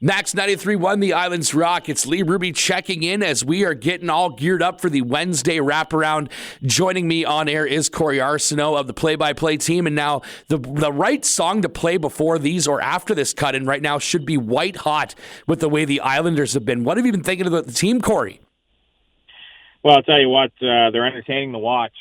Max 93.1, the Islands Rock. It's Lee Ruby checking in as we are getting all geared up for the Wednesday wraparound. Joining me on air is Cory Arsenault of the play-by-play team. And now the right song to play before these or after this cut-in right now should be white hot with the way the Islanders have been. What have you been thinking about the team, Cory? Well, I'll tell you what, they're entertaining to watch,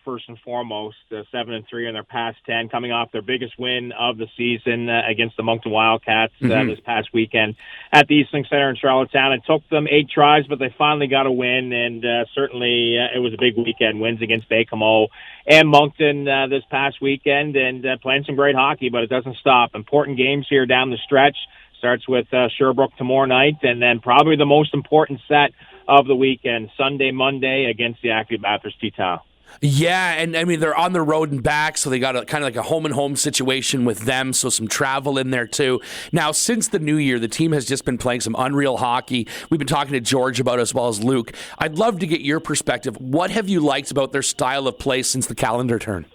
first and foremost. 7-3 in their past 10, coming off their biggest win of the season against the Moncton Wildcats this past weekend at the Eastlink Center in Charlottetown. It took them 8 tries, but they finally got a win, and certainly it was a big weekend. Wins against Baie-Comeau and Moncton this past weekend, and playing some great hockey, but it doesn't stop. Important games here down the stretch. Starts with Sherbrooke tomorrow night, and then probably the most important set of the weekend, Sunday, Monday, against the active Bathurst T-Town. Yeah, and I mean, they're on the road and back, so they got a kind of like a home-and-home situation with them, so some travel in there too. Now, since the new year, the team has just been playing some unreal hockey. We've been talking to George about it as well as Luke. I'd love to get your perspective. What have you liked about their style of play since the calendar turn?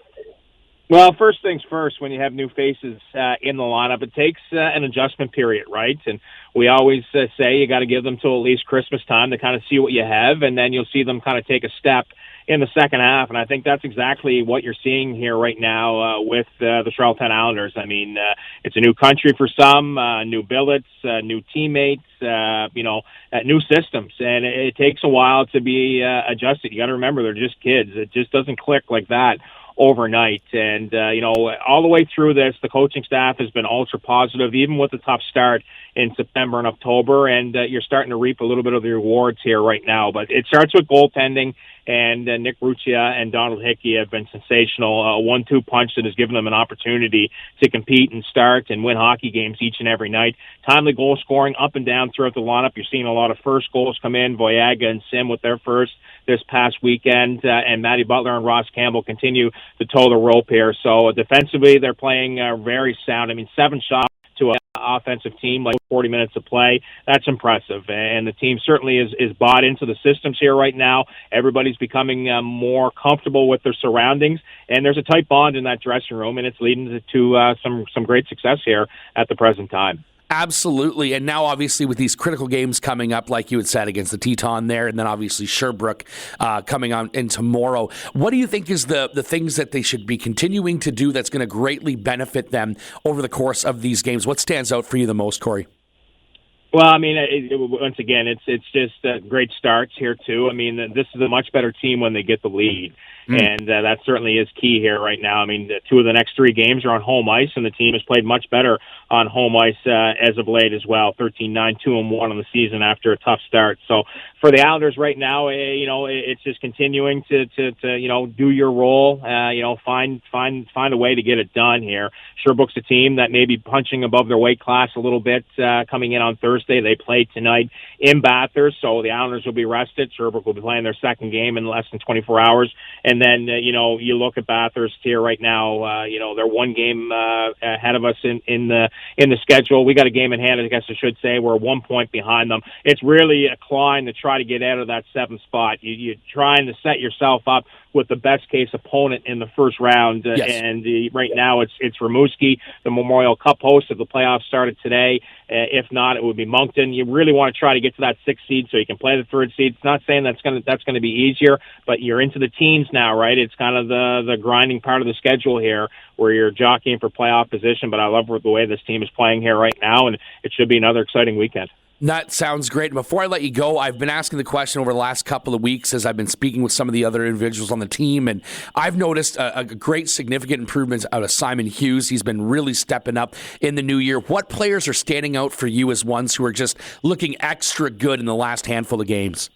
Well, first things first, when you have new faces in the lineup, it takes an adjustment period, right? And we always say you got to give them till at least Christmas time to kind of see what you have, and then you'll see them kind of take a step in the second half. And I think that's exactly what you're seeing here right now with the Charlottetown Islanders. I mean, it's a new country for some, new billets, new teammates, new systems, and it takes a while to be adjusted. You got to remember, they're just kids. It just doesn't click like that overnight. And, all the way through this, the coaching staff has been ultra positive, even with the tough start in September and October, and you're starting to reap a little bit of the rewards here right now. But it starts with goaltending, and Nick Ruccia and Donald Hickey have been sensational. A 1-2 punch that has given them an opportunity to compete and start and win hockey games each and every night. Timely goal scoring up and down throughout the lineup. You're seeing a lot of first goals come in. Voyaga and Sim with their first this past weekend, and Matty Butler and Ross Campbell continue to toe the rope here. So defensively, they're playing very sound. I mean, 7 shots to an offensive team, like 40 minutes of play. That's impressive. And the team certainly is bought into the systems here right now. Everybody's becoming more comfortable with their surroundings, and there's a tight bond in that dressing room, and it's leading to some great success here at the present time. Absolutely. And now, obviously, with these critical games coming up, like you had said, against the Teton there, and then obviously Sherbrooke coming on in tomorrow, what do you think is the things that they should be continuing to do that's going to greatly benefit them over the course of these games? What stands out for you the most, Cory? Well, I mean, once again, it's just great starts here, too. I mean, this is a much better team when they get the lead. And that certainly is key here right now. I mean, 2 of the next 3 games are on home ice, and the team has played much better on home ice as of late as well. 13-9, 2-1 on the season after a tough start. So for the Islanders right now, it's just continuing to do your role. Find a way to get it done here. Sherbrooke's a team that may be punching above their weight class a little bit coming in on Thursday. They play tonight in Bathurst, so the Islanders will be rested. Sherbrooke will be playing their second game in less than 24 hours. And then, you look at Bathurst here right now, they're 1 game ahead of us in the schedule. We got a game in hand, I guess I should say. We're 1 point behind them. It's really a climb to try to get out of that 7th spot. You're trying to set yourself up with the best case opponent in the first round. Yes. And right now it's Rimouski, the Memorial Cup host. If the playoffs started today, if not, it would be Moncton. You really want to try to get to that 6th seed so you can play the 3rd seed. It's not saying that's going to be easier, but you're into the teens now, right? It's kind of the grinding part of the schedule here where you're jockeying for playoff position. But I love the way this team is playing here right now, and it should be another exciting weekend. That sounds great. Before I let you go, I've been asking the question over the last couple of weeks as I've been speaking with some of the other individuals on the team, and I've noticed a great significant improvements out of Simon Hughes. He's been really stepping up in the new year. What players are standing out for you as ones who are just looking extra good in the last handful of games?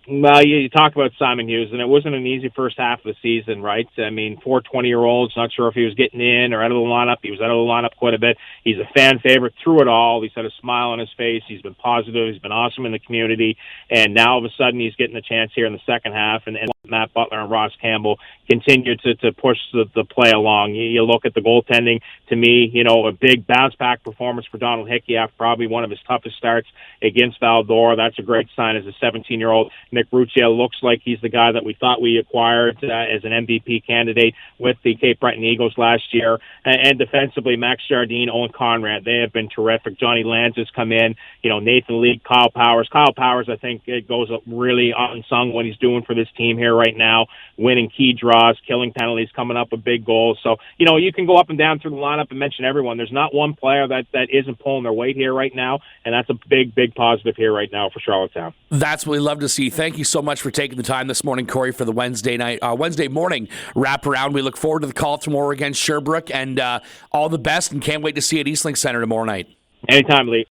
Well, you talk about Simon Hughes, and it wasn't an easy first half of the season, right? I mean, 4 20-year-olds, not sure if he was getting in or out of the lineup. He was out of the lineup quite a bit. He's a fan favorite through it all. He's had a smile on his face. He's been positive. He's been awesome in the community. And now, all of a sudden, he's getting a chance here in the second half. And Matt Butler and Ross Campbell continue to push the play along. You look at the goaltending, to me, a big bounce-back performance for Donald Hickey after probably one of his toughest starts against Val-d'Or. That's a great sign as a 17-year-old. Nick Ruccia looks like he's the guy that we thought we acquired as an MVP candidate with the Cape Breton Eagles last year. And defensively, Max Jardine, Owen Conrad, they have been terrific. Johnny Lanz has come in. Nathan Leake, Kyle Powers. Kyle Powers, I think, it goes up really unsung what he's doing for this team here right now, winning key draws, killing penalties, coming up with big goals. So, you can go up and down through the lineup and mention everyone. There's not one player that isn't pulling their weight here right now, and that's a big, big positive here right now for Charlottetown. That's what we love to see. Thank you so much for taking the time this morning, Cory, for the Wednesday morning wraparound. We look forward to the call tomorrow against Sherbrooke, and all the best, and can't wait to see you at Eastlink Center tomorrow night. Anytime, Lee.